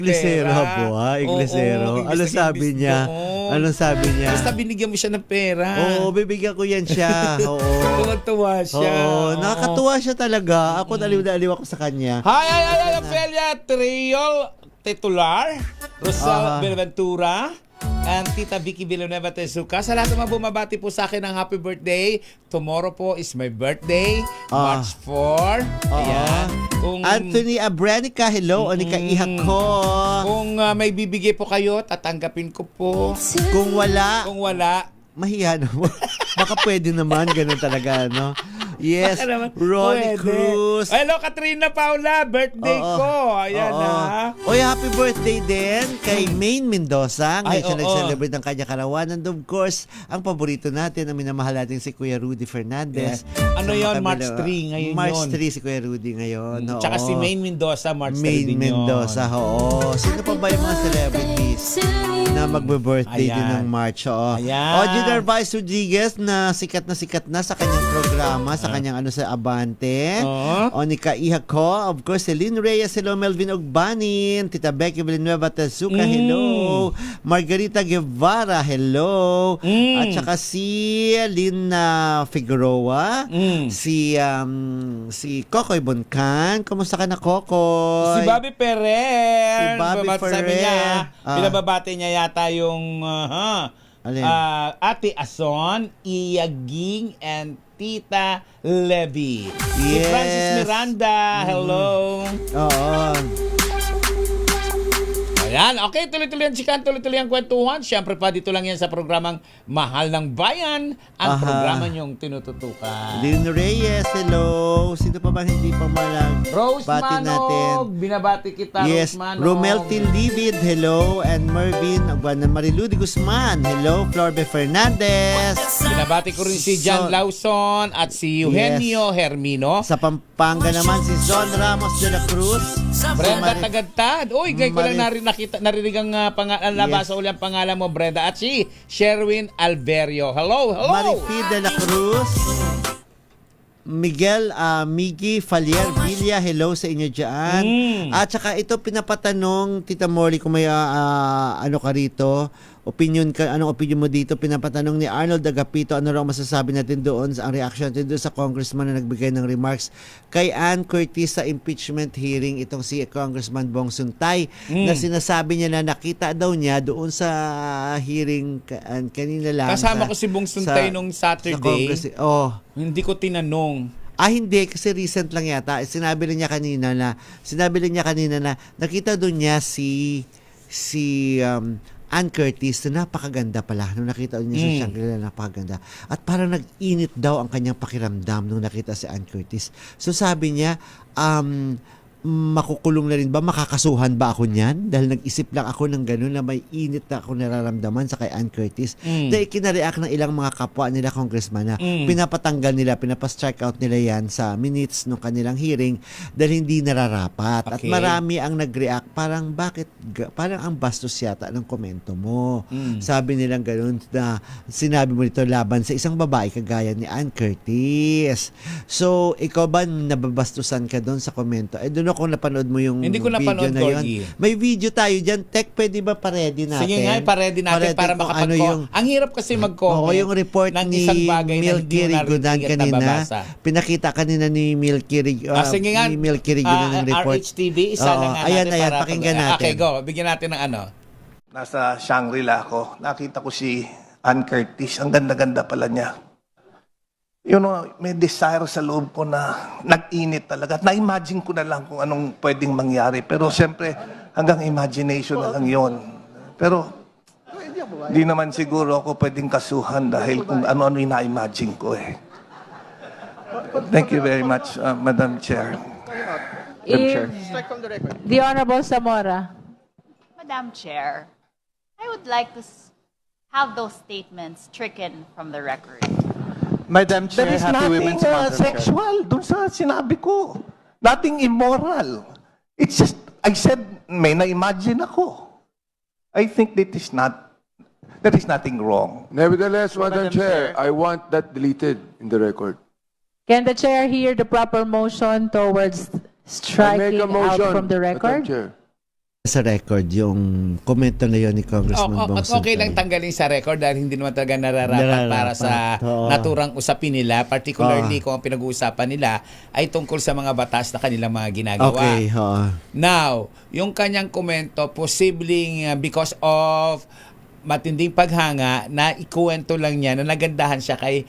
Inglesero pera. po, ha? Inglesero. Oo, Ano English na sabi English niya? doon. Ano sabi niya? Basta binigyan mo siya ng pera. Oo, bibigyan ko yan siya. Oo. Tuwa siya. Oo, nakakatuwa siya talaga. Ako naliw na aliw ako sa kanya. Hi, Ophelia Triol Titular, Rosal Benaventura, and Tita Vicky Villanueva Tezuka. Sa lahat ng mga bumabati po sa akin ng happy birthday. Tomorrow po is my birthday, March 4. Ayan. Kung, Anthony Abrenica, hello. Onika ihak ko. kung may bibigay po kayo, tatanggapin ko po. Kung wala, Kung wala, mahiya naman. Baka pwede naman, ganun talaga, no? Yes, baka naman Ronnie pwede. Cruz. Hello, Katrina Paula. Birthday Oo. ko. Ayan Oo. ha. Oy, happy birthday din kay Maine Mendoza. Ngayon Ay, siya oo. nag-celebrate ng kanya karawanan. And of course, ang paborito natin, ang minamahal natin si Kuya Rudy Fernandez. Yes. Ano Sa yon, March kabila- 3 ngayon March yun. 3 si Kuya Rudy ngayon. Oo. Tsaka si Maine Mendoza, March 3 Maine din Mendoza, oo. Sino pa ba yung mga celebrities na magbe-birthday din Ayan. ng March? Oo. Ayan. O, Junior Vice Rodriguez na sikat na sa kanyang programa, sa kanyang ano sa Abante. Oo. O, Nika Iha ko. Of course, Celine Reyes, hello. Melvin Ogbanin. Tita Becky Villanueva Tezuka, hello. Margarita Guevara, hello. At saka si Lina Figueroa. Si Kokoy Boncan. Kumusta ka na, Kokoy? Si Bobby Ferrer. Si Bobby Sabi niya, Ferrer. pinababati niya yata yung Alin? Ate Ason, Iyaging, and Tita Levy. Si Yes. Francis Miranda, hello. Oo. Ayan, okay, tuloy-tuloy ang chikan, tuloy-tuloy ang kwentuhan. Siyempre pa, dito lang yan sa programang Mahal ng Bayan, ang programa niyong tinututukan. Lynn Reyes, hello. Sino pa bang hindi pa malang Rose bati Manog, binabati kita, Yes, Rose Manog. Romel Tildivid, hello. And Mervin, Mariludi Guzman, hello. Florbe Fernandez. Binabati ko rin si John Lawson at si Eugenio Hermino. Sa Pampanga naman, si Zon Ramos de la Cruz. Brenda Tagadtad. Uy, gay ko lang narinig ang nabasa uli ang pangalan mo, Brenda. At si Sherwin Alberio. Hello. Marifi de la Cruz. Miguel Miggy Falier Villa, hello sa inyo dyan. At saka ito pinapatanong, Tita Molly, kung may ano ka rito, anong opinion mo dito? Pinapatanong ni Arnold Agapito, ano raw masasabi natin doon, ang reaction natin doon sa congressman na nagbigay ng remarks kay Ann Curtis sa impeachment hearing, itong si Congressman Bong Suntay, na sinasabi niya na nakita daw niya doon sa hearing kanina lang. Kasama ko si Bong Suntay nung Saturday. Hindi ko tinanong. Hindi, kasi recent lang yata. Sinabi rin niya kanina na nakita doon niya si Ann Curtis na napakaganda pala. Nung nakita niya si Shangri-La, napakaganda. At parang nag-init daw ang kanyang pakiramdam nung nakita si Ann Curtis. So sabi niya, makukulong na rin ba? Makakasuhan ba ako niyan? Dahil nag-isip lang ako ng gano'n na may init na ako nararamdaman sa kay Ann Curtis. Dahil kinareact ng ilang mga kapwa nila congressman na pinapatanggal nila, pinapastrike out nila yan sa minutes ng kanilang hearing dahil hindi nararapat. At Okay. marami ang nag-react, parang parang ang bastos yata ng komento mo. Sabi nilang gano'n na sinabi mo nito laban sa isang babae kagaya ni Ann Curtis. So, ikaw ba nababastusan ka doon sa komento? Doon ako napanood mo yung Hindi ko video napanood, na yun. Gorgie. May video tayo dyan. Tech, pwede ba pa-ready natin? Sige nga, pa-ready natin para kung makapag-comment. Ang hirap kasi mag-comment. Oo, yung report ng ni isang bagay na Milky hindi mo Rigodan narinig at kanina. nababasa. Pinakita kanina ni Milky Sige nga, Rigodan ng report. RHTV, isa na nga ayan, natin para pakinggan natin. Okay, go. Bigyan natin ng ano. Nasa Shangri-La ako. Nakita ko si Ann Curtis. Ang ganda-ganda pala niya. May desire sa loob ko na nag-init talaga. At na-imagine ko na lang kung anong pwedeng mangyari. Pero siyempre, hanggang imagination na lang yon. Pero, di naman siguro ako pwedeng kasuhan dahil kung ano-ano yung na-imagine ko eh. Thank you very much, Madam Chair. Madam Chair. The Honorable Zamora. Madam Chair, I would like to have those statements stricken from the record. Madam Chair, There is Happy nothing Women's Month, Chair. sexual dun sa sinabi ko. Nothing immoral. It's just, I said, may na-imagine ako. I think there is nothing wrong. Nevertheless, Madam Madam Chair, Chair. I want that deleted in the record. Can the chair hear the proper motion towards I make striking a motion, out from the Madam record? Chair. sa record yung komento na yun ni Congressman Bong Okay lang Sultan. tanggalin sa record dahil hindi naman talaga nararapat Nararapat. para sa Oo. naturang usapin nila, particularly kung ang pinag-uusapan nila ay tungkol sa mga batas na kanilang mga ginagawa. Okay, oo. Now, yung kanyang komento, posibleng because of matinding paghanga, na ikuwento lang niya na nagandahan siya kay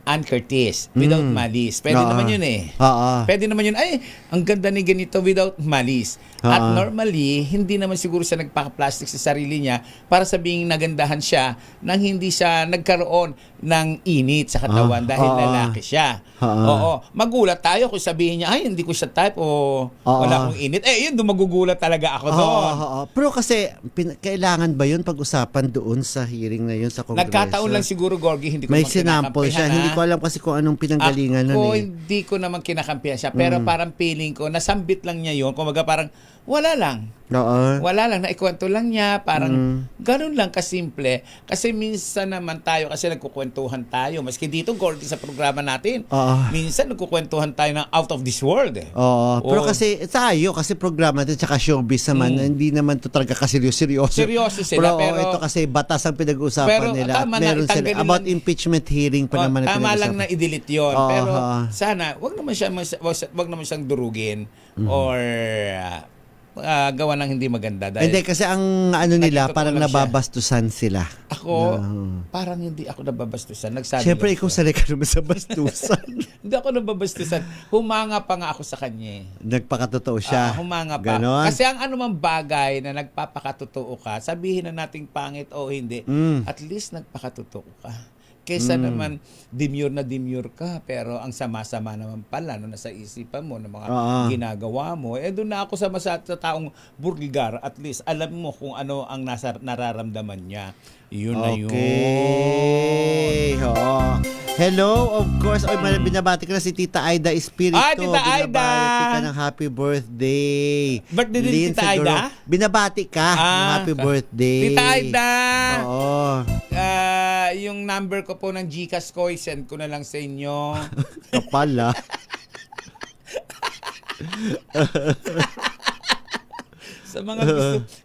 Ann Curtis without malice. Pwede Oo. naman yun eh. Oo. Pwede naman yun, ay, ang ganda ni ganito without malice. At Oo. normally, hindi naman siguro siya nagpaka-plastic sa sarili niya para sabihing nagandahan siya nang hindi siya nagkaroon ng init sa katawan dahil Oo. lalaki siya. Oo. Oo. Magulat tayo kung sabihin niya, ay, hindi ko siya type o wala akong init. Eh, yun, magugulat talaga ako doon. Oo. Pero kasi, kailangan ba yun pag-usapan doon sa hearing na yun sa Kongreso? Nagkataon lang siguro, Gorgie, hindi ko May naman sinample siya. kinakampihan, Hindi ha? ko alam kasi kung anong pinanggalingan nun Ako, eh. hindi ko naman kinakampihan siya. Pero parang feeling ko, nasambit lang niya yun. Kumaga parang, wala lang. Oo. Wala lang, naikwento lang niya. Parang, ganun lang kasimple. Kasi minsan naman tayo, kasi nagkukwentuhan tayo. Maski dito, Gordy, sa programa natin. Oo. Minsan, nagkukwentuhan tayo ng out of this world. Eh. Oo. Pero Oo. kasi tayo, kasi programa natin, tsaka showbiz naman, hindi naman to talaga kaseryoso. Seryoso sila, pero- ito kasi batas ang pinag-uusapan Pero, nila. At tama na, meron sila, itanggalin about lang- impeachment hearing pa naman na tama lang na pinag-usapan. i-delete yun. Oo, Pero oo. sana, wag naman siyang durugin or gawa ng hindi maganda. Dahil Hindi, kasi ang ano nila, Nagtotoo parang lang siya. nababastusan sila. ako, parang hindi ako nababastusan. Nagsabi Siyempre, lang ikaw siya. sanay ka naman sa bastusan. Hindi ako nababastusan. Humanga pa nga ako sa kanya. Nagpakatotoo siya. Humanga pa. Ganon. Kasi ang anumang bagay na nagpapakatotoo ka, sabihin na nating pangit o hindi, at least nagpakatotoo ka. Kesa naman demure ka, pero ang sama-sama naman pala no, nasa isipan mo ng mga Oo. ginagawa mo. Eh doon na ako sa taong burgligar, at least alam mo kung ano ang nararamdaman niya. Yun na yun. Okay. Oo. Hello, of course. Oy, binabati ko na si Tita Aida Espiritu. Ay, Tita Aida! Binabati ka ng happy birthday. Birthday din ni Lynn Tita Seguro. Aida? Binabati ka ng happy birthday. Tita Aida! Oo. Yung number ko po ng GCash ko, send ko na lang sa inyo. Kapal, ah.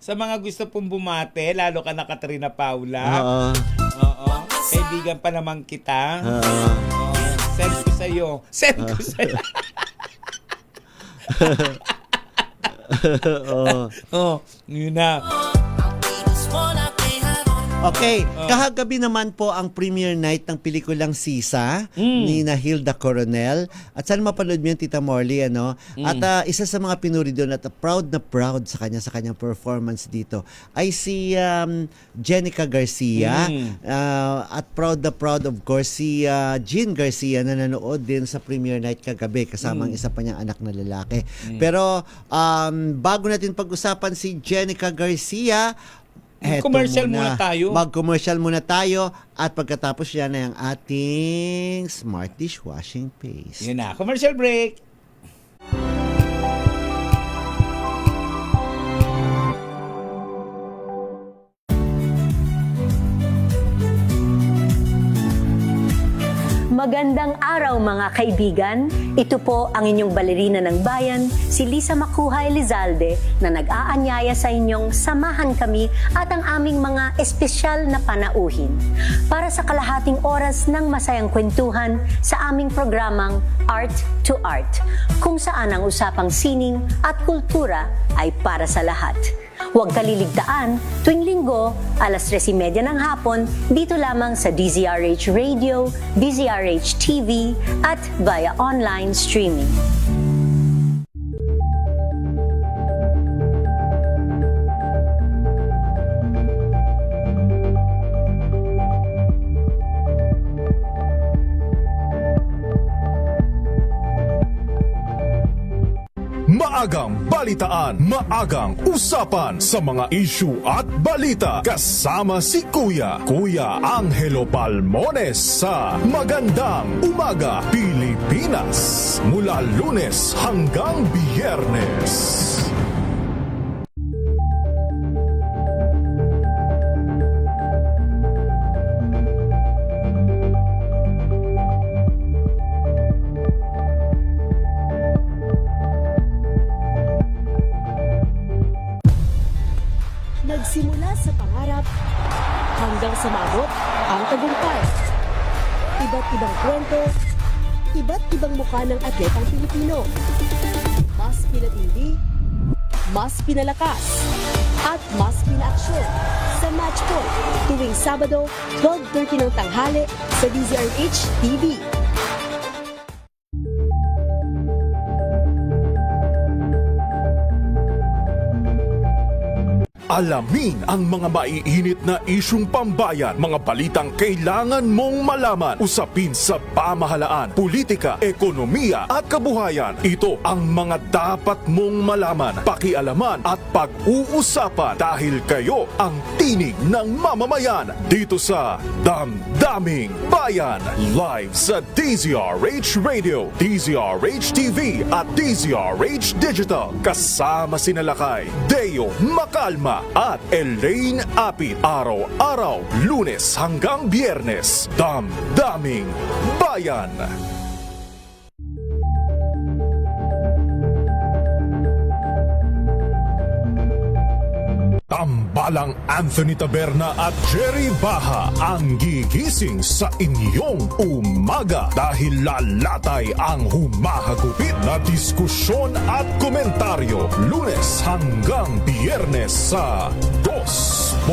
Sa mga gusto pong bumate, lalo ka na Katrina Paula. Oo. Oo. Kaibigan pa naman kita. Oo. Send ko sa iyo. Send ko sa iyo. Oo. Oh, yun na. Okay, kahagabi naman po ang premiere night ng pelikulang Sisa ni Hilda Coronel. At sana mapanood mo yun, Tita Morley, ano? At isa sa mga pinuri doon at proud na proud sa kanyang performance dito ay si Jenica Garcia. At proud na proud, of course, si Jean Garcia na nanood din sa premiere night kagabi kasama ang isa pa niyang anak na lalaki. Pero bago natin pag-usapan si Jenica Garcia, Commercial muna tayo. Mag-commercial muna tayo at pagkatapos yan ay ang ating smart dishwashing paste. Yun na. Commercial break. Magandang araw mga kaibigan. Ito po ang inyong balerina ng bayan, si Lisa Makuha Elizalde, na nag-aanyaya sa inyong samahan kami at ang aming mga espesyal na panauhin para sa kalahating oras ng masayang kwentuhan sa aming programang Art to Art, kung saan ang usapang sining at kultura ay para sa lahat. Huwag kaliligtaan, tuwing linggo, alas 3:30 ng hapon, dito lamang sa DZRH Radio, DZRH TV, at via online streaming. Maagang balitaan, maagang usapan sa mga issue at balita. Kasama si Kuya Angelo Palmones sa Magandang Umaga Pilipinas. Mula Lunes hanggang Biyernes. Nagsimula sa pangarap hanggang sa maabot ang tagumpay. Iba't ibang kwento, iba't ibang mukha ng atletang Pilipino. Mas pinatindi, mas pinalakas, at mas pinaaksyon sa Match Point tuwing Sabado, 12:30 ng tanghali sa DZRH TV. Alamin ang mga maiinit na isyung pambayan, mga balitang kailangan mong malaman, usapin sa pamahalaan, politika, ekonomiya at kabuhayan. Ito ang mga dapat mong malaman, pakialaman at pag-uusapan dahil kayo ang tinig ng mamamayan dito sa Damdaming Bayan. Live sa DZRH Radio, DZRH TV at DZRH Digital. Kasama sinalakay Deo Macalma at Elaine Apit. Araw-araw, Lunes hanggang Biyernes. Damdaming Bayan. Tambalang Anthony Taberna at Jerry Baha ang gigising sa inyong umaga dahil lalatay ang humahagupit na diskusyon at komentaryo Lunes hanggang Biyernes sa 2x2.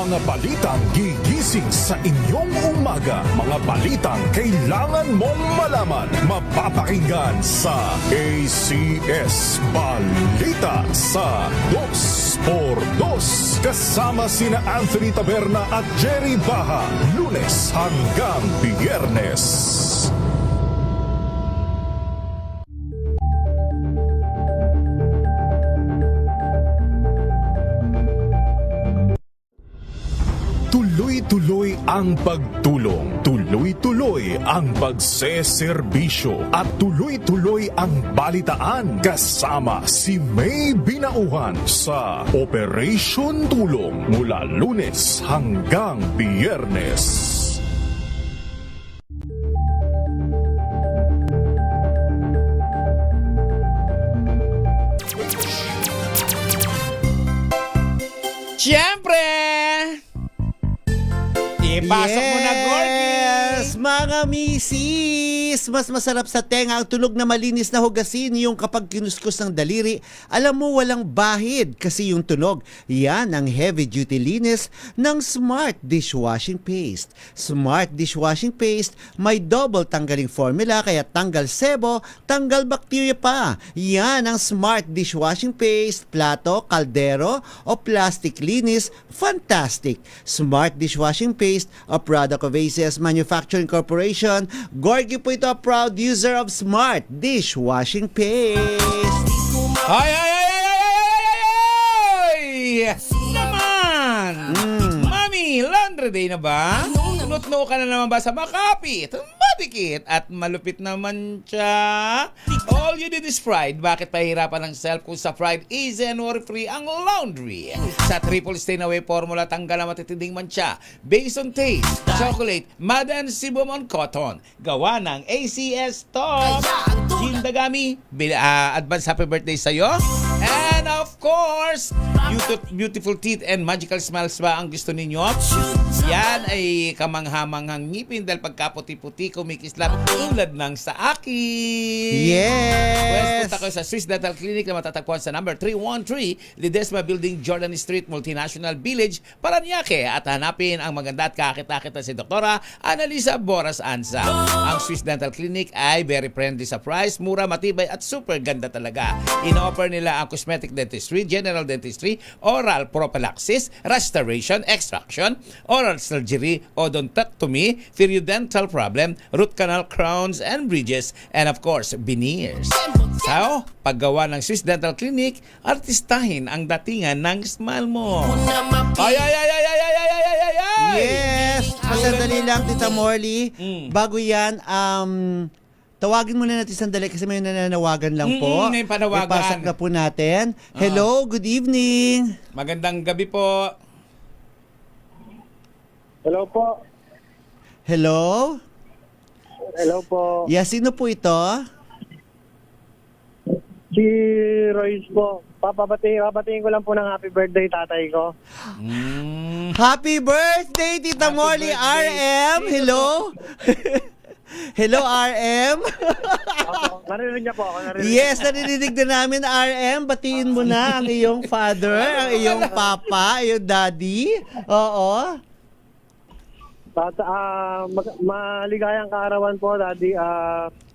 Mga balitang gigising sa inyong umaga. Mga balitang kailangan mong malaman. Mapapakinggan sa ACS Balita sa 2x2. Kasama sina Anthony Taberna at Jerry Baha. Lunes hanggang Biyernes. Tuloy-tuloy ang pagtulong, tuloy-tuloy ang pagseserbisyo at tuloy-tuloy ang balitaan kasama si May Binauhan sa Operation Tulong mula Lunes hanggang Biyernes. Siyempre! Ipasok mo na, Gorgie! Yes, mga misis! Mas masarap sa tenga ang tulog na malinis na hugasin yung kapag kinuskus ng daliri. Alam mo, walang bahid kasi yung tunog. Yan ang heavy-duty linis ng Smart Dishwashing Paste. Smart Dishwashing Paste may double tanggaling formula kaya tanggal sebo, tanggal bakterya pa. Yan ang Smart Dishwashing Paste, plato, kaldero o plastic linis. Fantastic! Smart Dishwashing Paste, a product of ACS Manufacturing Corporation. Gorgie po ito, a proud user of Smart Dishwashing Paste. Ay, ay, ay, ay, ay, ay, ay, ay! Naman! Mami, laundry day na ba? Tunot-no ka na naman ba sa makapit, madikit, at malupit naman siya? All you need is Pride. Bakit pahirapan ng self kung sa Pride easy and worry-free ang laundry? Sa triple stain away formula, tanggal ang matitinding mancha. Based on taste, chocolate, mud and sebum cotton. Gawa ng ACS Top. Jean Dagami, advance happy birthday sa'yo. And of course, beautiful teeth and magical smiles ba ang gusto ninyo? Yan ay kamanghamanghang ngipin dahil pagkaputi-puti kumikislap tulad ng sa akin. Yes! Punta kayo sa Swiss Dental Clinic na matatagpuan sa number 313 Ledesma Building, Jordan Street, Multinational Village, Paranaque, at hanapin ang maganda at kakit-akit na si Doktora Annalisa Boras Anza. Ang Swiss Dental Clinic ay very friendly sa price, mura, matibay at super ganda talaga. Ino-offer nila ang cosmetic dentistry, general dentistry, oral prophylaxis, restoration, extraction, oral surgery, odontectomy, periodontal problem, root canal, crowns and bridges, and of course, veneers. So, paggawa ng Swiss Dental Clinic, artistahin ang datingan ng smile mo. Ay, ay, ay, ay, ay, ay, ay, ay, ay, ay, ay! Yes! sandali lang, Tita Morley. Bago yan, tawagin muna natin sandali kasi may nananawagan lang po. May panawagan. Ipasok na po natin. Hello, good evening. Magandang gabi po. Hello po. Hello? Hello po. Yes, sino po ito? Si Royce po. Papabatiin ko lang po ng happy birthday tatay ko. Happy birthday, Tita Happy Morley birthday. RM. Hello? Hello, RM. Opo, narinig niya po ako. Yes, narinig na namin, RM. Batiin mo na ang iyong father, ang iyong papa, iyong daddy. Oo. Maligayang kaarawan po, Daddy.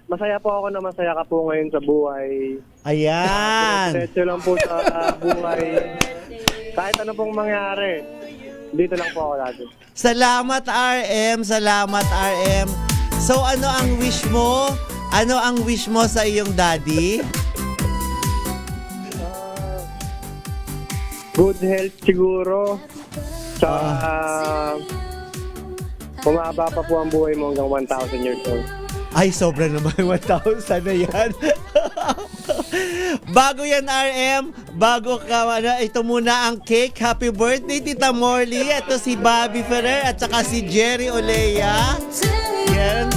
Masaya po ako na masaya ka po ngayon sa buhay. Ayan. Diretso lang po sa buhay. Kahit ano pong mangyari, dito lang po ako, Daddy. Salamat, RM. Salamat, RM. So, ano ang wish mo? Ano ang wish mo sa iyong daddy? Good health siguro. Sa humaba pa po ang buhay mo hanggang 1,000 years old. Ay, sobra naman. 1,000 na yan. Bago yan, RM, bago ka, ito muna ang cake. Happy birthday, Tita Morley. Ito si Bobby Ferrer at saka si Jerry Olea. Yan.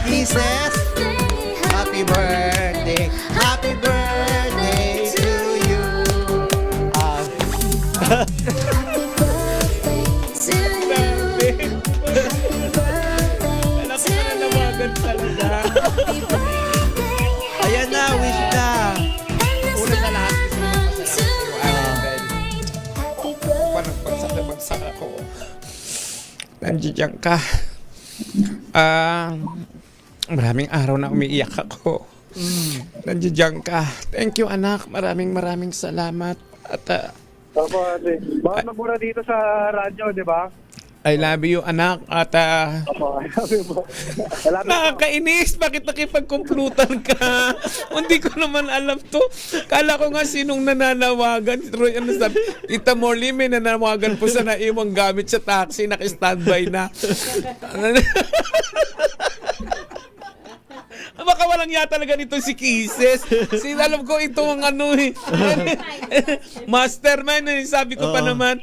Kisses. Happy birthday. Happy birthday to you. Ayan na, wish na. Una sa lahat, gusto ko masalamat sa iyo, Arabel. Panagpagsakabagsak ako. Nandiyan ka. Maraming araw na umiiyak ako. Nandiyan ka. Thank you, anak. Maraming salamat. At Opo, Ate. Bawat magmura dito sa radyo, di ba? I love you, anak. At Opo, sabi po. Salamat po. nakakainis. Bakit nakipagkumplutan ka? Hindi ko naman alam to. Kala ko nga sinong nananawagan. Roy, ano sabi? Tita Morley, may nananawagan po sa naiwang gamit sa taxi. Naka-standby na. Baka walang yata talaga nito si Kisses. Alam ko itong ano eh. Mastermind. Sabi ko pa naman,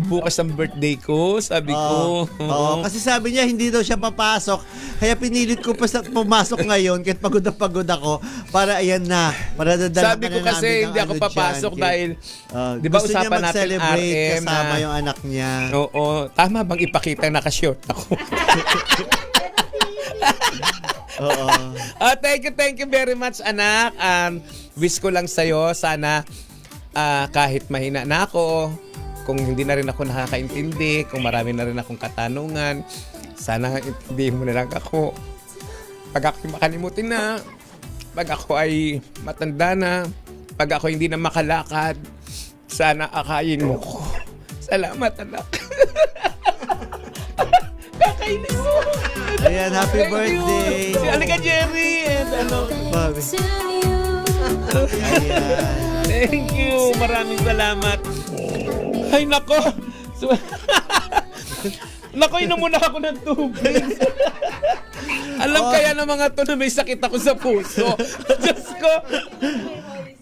bukas ang birthday ko, sabi ko. Oo, kasi sabi niya hindi daw siya papasok. Kaya pinilit ko pa pumasok ngayon kahit pagod na pagod ako para ayan na. Para dadala Sabi ka ko na kasi namin ng hindi ako ano papasok dyan, dahil di ba gusto niya usapan natin mag-celebrate RM kasama na- yung anak niya. Oo, tama bang ipakita naka-short ako? Oo. Thank you very much, anak. Wish ko lang sa'yo, sana kahit mahina na ako, kung hindi na rin ako nakakaintindi, kung marami na rin akong katanungan, sana intindihin mo na lang ako. Pag ako makalimutin na, pag ako ay matanda na, pag ako hindi na makalakad, sana akayin mo ko. Salamat, anak. Kakainis mo. Ayan, happy Thank you. birthday. Si Alika Jerry and ano. Bobby. Ayan. Thank you. Maraming salamat. Ay, nako. Nako, inom muna ako ng tubig. Alam kaya ng mga to na may sakit ako sa puso. Diyos ko.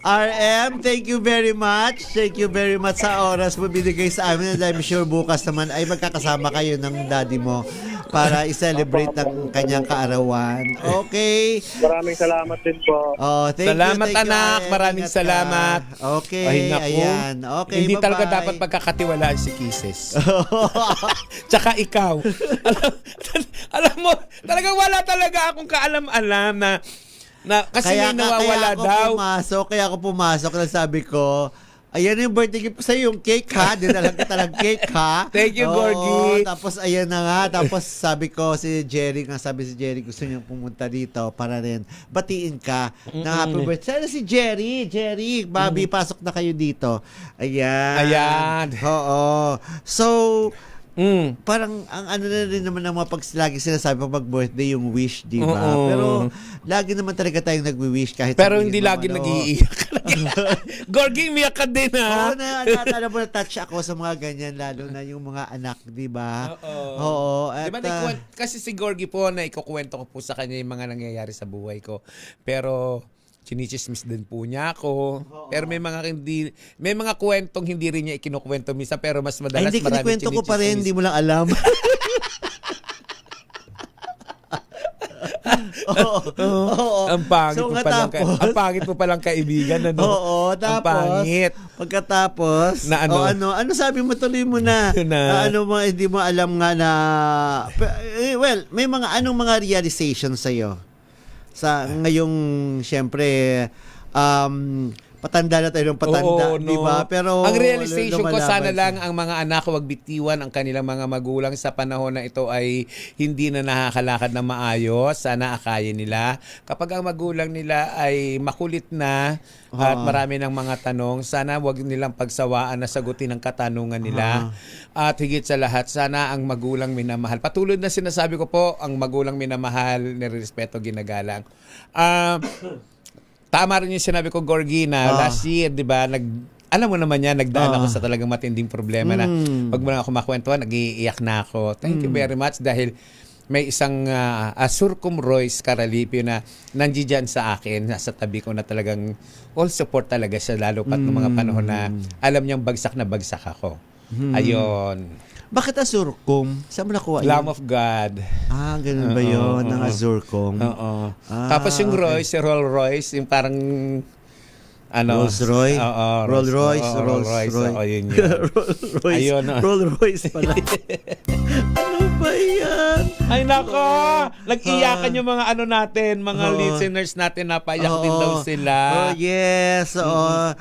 RM, thank you very much. Thank you very much sa oras mo binigay sa amin. And I'm sure bukas naman ay magkakasama kayo ng daddy mo para i-celebrate ang kanyang kaarawan. Okay. Maraming salamat din po. Oh, thank Salamat, you, thank you, anak. RM. Maraming Ingat ka. salamat. Okay, Ay, naku. ayan. Okay, Hindi talaga bye-bye. dapat pagkakatiwalaan si Kisses. Tsaka ikaw. alam mo, talagang wala talaga akong kaalam-alam na kasi may nawawala daw. Kaya ako pumasok na sabi ko, ayan yung birthday gift ko sa'yo, yung cake ha. Dinala kita ng cake ha. Thank you, Oo, Gorgie. Tapos ayan na nga. Tapos sabi ko si Jerry, gusto niya pumunta dito para rin batiin ka ng happy birthday. Sana si Jerry, Bobby, pasok na kayo dito. Ayan. Ayan. Oo. So, parang ang ano na rin naman ng mga lagi sinasabi pag birthday yung wish, di ba? Oo. Pero lagi naman talaga tayong nagwi-wish kahit Pero sabihin hindi mo, lagi ano, nag-iiyak. Gorgie, miyak ka din ha. Oo alam mo, na-touch ako sa mga ganyan, lalo na yung mga anak, di ba? Oo. At, Diba, kasi si Gorgie po, na ikukwento ko po sa kanya yung mga nangyayari sa buhay ko. Pero chinichismis din po niya ako. Pero may mga kwentong hindi rin niya ikinukwento minsan, pero mas ay, madalas hindi, marami kinikwento ko pa rin, hindi mo lang alam. Oo. Ang pangit So, mo palang ang pangit mo palang kaibigan, ano? Oo, Ang tapos pangit. pagkatapos Na ano? ano sabi mo, tuloy mo na. Na- Ano mo, hindi mo alam nga na well, may anong mga realization sa sa ngayong syempre patanda na tayo ng patanda, Oo, no? di ba? Pero ang realization ko, lumalaban sana siya. lang ang mga anak wag bitiwan ang kanilang mga magulang sa panahon na ito ay hindi na nakakalakad na maayos. Sana akayin nila. Kapag ang magulang nila ay makulit na at marami ng mga tanong, sana wag nilang pagsawaan na sagutin ang katanungan nila. At higit sa lahat, sana ang magulang minamahal. Patulad na sinasabi ko po, ang magulang minamahal, nirespeto, ginagalang. Tama rin yung sinabi ko, Gorgie, na last year, di ba, alam mo naman yan, nagdaan ako sa talagang matinding problema na pag mo lang ako makwentuhan, nag-iiyak na ako. Thank you very much dahil may isang Surcom Royce Caralipio na nandiyan sa akin, nasa tabi ko na talagang all support talaga siya, lalo pat ng mga panahon na alam niyang bagsak na bagsak ako. Ayun. Bakit Azurcom? Saan mo nakuha yun? Lamb of God. Ganun ba yun? Ng Azurcom? Oo. Tapos yung Royce, si Rolls Royce, yung parang Rolls Royce? Rolls Royce? Rolls Royce? Oo, yun. Rolls Royce? Ayun. Rolls Royce pala. Ano ba yan? Ay nako, nag-iyakan yung mga mga listeners natin, napaiyak din daw sila. Yes.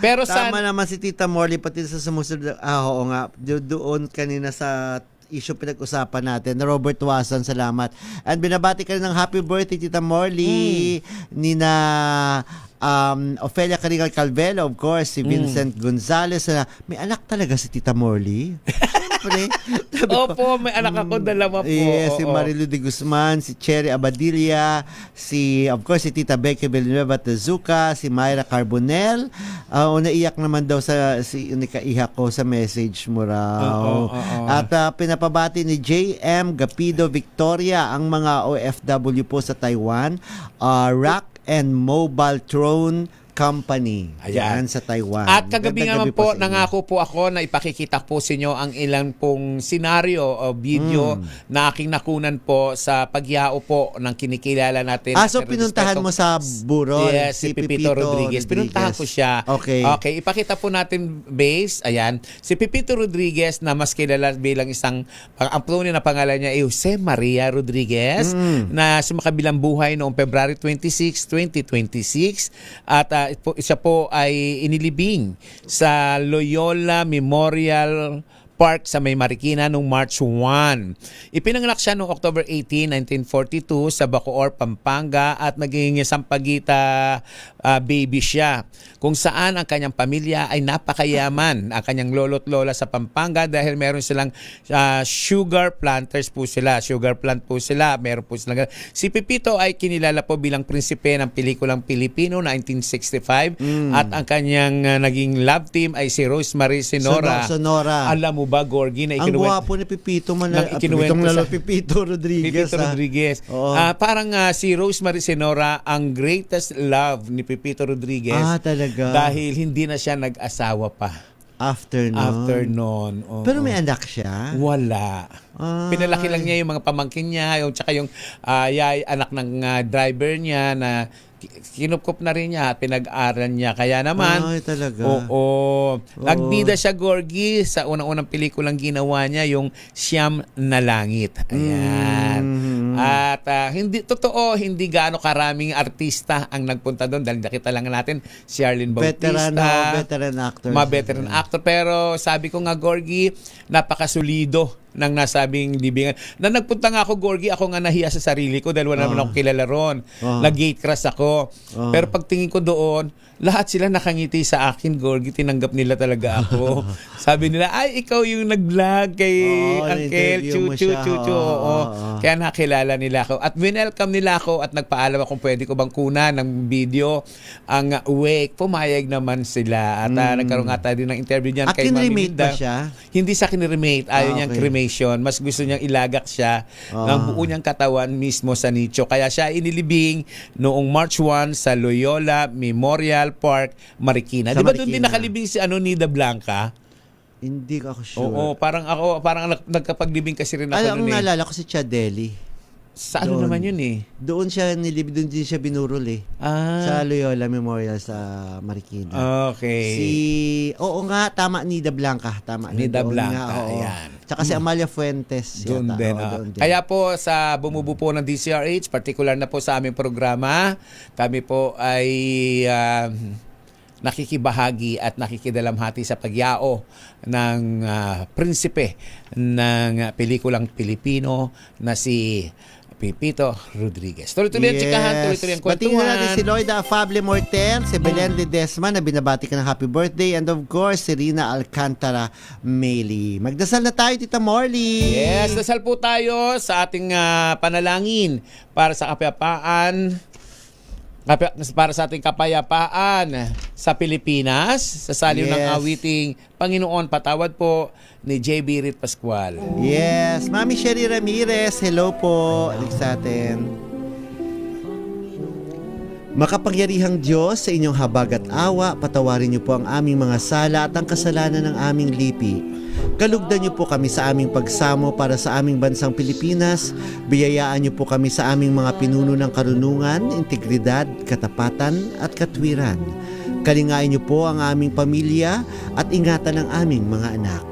Pero tama naman si Tita Morley, pati sa sumusunod. Oo nga, doon kanina sa issue pinag-usapan natin. Robert Wasan, salamat. And binabati ka rin ng happy birthday, Tita Morley. Nina Ofelia Carigal Calvelo, of course, si Vincent Gonzalez. May anak talaga si Tita Morley. Siyempre. Opo, may anak ako, dalawa po. Yes, si Marilu de Guzman, si Cherry Abadilla, of course, si Tita Becky Villanueva Tezuka, si Myra Carbonell. Naiyak naman daw nakaiyak ko sa message mo raw. At pinapabati ni JM Gapido Victoria ang mga OFW po sa Taiwan, Rack and Mobile Throne Company. Ayan. Sa Taiwan. At kagabi Magandang naman gabi po, sa inyo. nangako po ako na ipakikita po sa inyo ang ilang pong senaryo o video na aking nakunan po sa pagyao po ng kinikilala natin. So pinuntahan mo sa Burol, yes, si Pipito Rodriguez. Pinuntahan ko siya. Okay. Okay, ipakita po natin base. Ayan. Si Pipito Rodriguez na mas kilala bilang isang, ang tunay na pangalan niya ay Jose Maria Rodriguez na sumakabilang buhay noong February 26, 2026. At siya po ay inilibing sa Loyola Memorial Park sa May Marikina noong March 1. Ipinanganak siya noong October 18, 1942 sa Bacoor, Pampanga at naging Sampaguita baby siya. Kung saan ang kanyang pamilya ay napakayaman. Ang kanyang lolo't lola sa Pampanga dahil meron silang sugar planters po sila. Sugar plant po sila. Meron po silang. Si Pipito ay kinilala po bilang prinsipe ng pelikulang Pilipino 1965 at ang kanyang naging love team ay si Rosemary Sonora. Sonora. Alam mo ba, Gorgie, na ang gwapo ni Pipito Pipito Rodriguez. Pipito Rodriguez. Parang si Rosemary Sonora ang greatest love ni Pipito Rodriguez. Talaga. Dahil hindi na siya nag-asawa pa. After noon. Oo. Pero may anak siya? Wala. Pinalaki lang niya yung mga pamangkin niya, tsaka yung anak ng driver niya na kinupkup na rin niya at pinag-aral niya. Kaya naman, talaga. Nagbida siya, Gorgie, sa unang-unang pelikulang ginawa niya, yung Siyam na Langit. Ayan. At hindi gaano karaming artista ang nagpunta doon dahil nakita lang natin si Arlene Bautista. Veteran actor. Veteran actor. Pero sabi ko nga, Gorgie, napakasulido ng nasabing libingan. Na nagpunta nga ako, Gorgie, ako nga nahiya sa sarili ko dahil wala naman ako kilala ron. Nag-gate crash ako. Pero pagtingin ko doon, lahat sila nakangiti sa akin, Gorgie. Tinanggap nila talaga ako. Sabi nila, ay, ikaw yung nag-vlog kay Uncle Chuchu. Kaya nakilala nila ako. At winelcome nila ako at nagpaalam kung pwede ko bang kunan ng video ang wake. Pumayag naman sila. At nagkaroon nga tayo din ng interview niyan kay Mami Remate Linda. ba siya? Hindi sa kinremate. Ayaw niyang okay. cremation. Mas gusto niyang ilagak siya ng buo niyang katawan mismo sa nicho. Kaya siya inilibing noong March 1 sa Loyola Memorial Park, Marikina. Sa Di ba doon din Marikina. nakalibing si Nida Blanca? Hindi ako sure. Oo, parang nagkapaglibing kasi rin ako Ang noon eh. naalala ko si Chadeli. Sa ano Doon. naman yun eh? Doon doon din siya binurol eh. Sa Loyola Memorial sa Marikina. Oo nga, tama, Nida Blanca. Tama. Nida doon Blanca, nga, oo. ayan. Tsaka si Amalia Fuentes. Doon yata. din. Oo, doon din. Kaya po sa bumubuo po ng DCRH, particular na po sa aming programa, kami po ay nakikibahagi at nakikidalamhati sa pagyao ng prinsipe ng pelikulang Pilipino na si Pipito Rodriguez. Tuloy-tuloy ang tsikahan, tuloy-tuloy ang Batiin kwentuhan. na natin si Lloyda Afable Mortel, si Belen Ledesma na binabati ka ng happy birthday, and of course, si Rina Alcantara Meli. Magdasal na tayo, Tita Morley. Yes, dasal po tayo sa ating panalangin para sa kapayapaan sa Pilipinas, sa saliw ng awiting Panginoon Patawad po ni J.B. Rit Pascual. Yes, Mami Sherry Ramirez, hello po. Alik sa atin. Makapangyarihang Diyos, sa inyong habag at awa, patawarin niyo po ang aming mga sala at ang kasalanan ng aming lipi. Kalugdan niyo po kami sa aming pagsamo para sa aming bansang Pilipinas. Biyayaan niyo po kami sa aming mga pinuno ng karunungan, integridad, katapatan at katwiran. Kalingain niyo po ang aming pamilya at ingatan ang aming mga anak.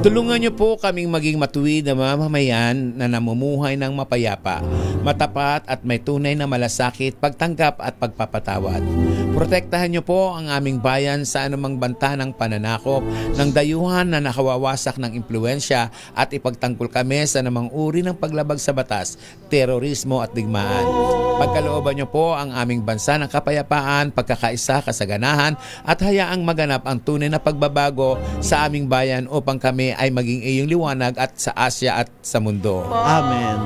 Tulungan niyo po kaming maging matuwid na mamamayan na namumuhay ng mapayapa, matapat at may tunay na malasakit, pagtanggap at pagpapatawad. Protektahan niyo po ang aming bayan sa anumang banta ng pananakop, ng dayuhan na nakawawasak ng impluensya at ipagtanggol kami sa namang uri ng paglabag sa batas, terorismo at digmaan. Pagkalooban niyo po ang aming bansa ng kapayapaan, pagkakaisa, kasaganahan at hayaang maganap ang tunay na pagbabago sa aming bayan upang kami ay maging iyong liwanag at sa Asya at sa mundo. Amen.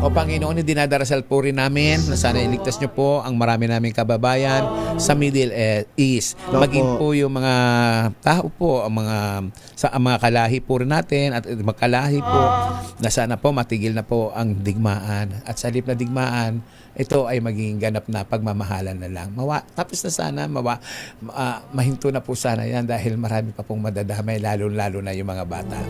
O Panginoon, dinadasal po rin namin na sana iligtas niyo po ang marami naming kababayan sa Middle East. Maging po yung mga tao po, ang mga kalahi po rin natin at magkalahi po na sana po matigil na po ang digmaan. At sa halip na digmaan, ito ay maging ganap na pagmamahalan na lang. Tapos na sana, mahinto na po sana yan dahil marami pa pong madadamay, lalo na yung mga bata.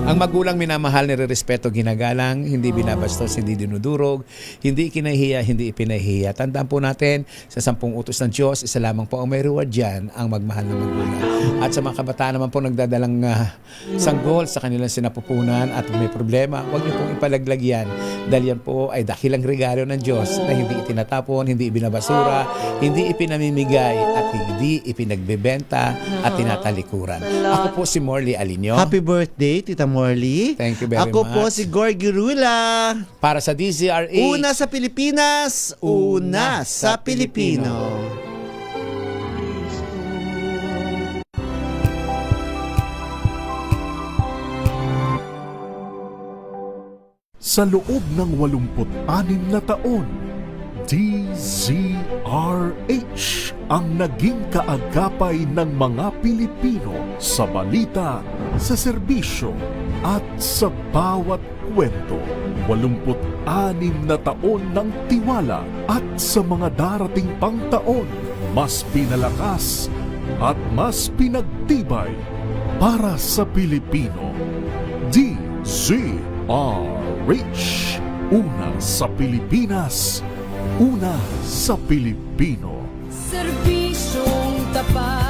Ang magulang minamahal, nirerespeto, ginagalang, hindi binabastos, hindi dinudurog, hindi kinahiya, hindi ipinahiya. Tandaan po natin, sa 10 utos ng Diyos, isa lamang po ang may reward dyan, ang magmahal ng magulang. At sa mga kabataan naman po nagdadalang sanggol sa kanilang sinapupunan at may problema, huwag niyo pong ipalaglag yan. Dahil yan po ay dakilang regalo ng Diyos na hindi itinatapon, hindi ibinabasura, hindi ipinamimigay at hindi ipinagbebenta at tinatalikuran. Ako po si Morley Alinio. Happy birthday, Tita Morley. Thank you very Ako much. po si Gorgie Rula. Para sa DZRH. Una sa Pilipinas, una sa Pilipino. Sa loob ng 86 na taon, DZRH ang naging kaagapay ng mga Pilipino sa balita, sa serbisyo at sa bawat kwento. 86 na taon ng tiwala at sa mga darating pang taon, mas pinalakas at mas pinagtibay para sa Pilipino. DZRH, una sa Pilipinas, una sa Pilipino. Serbisyong tapat.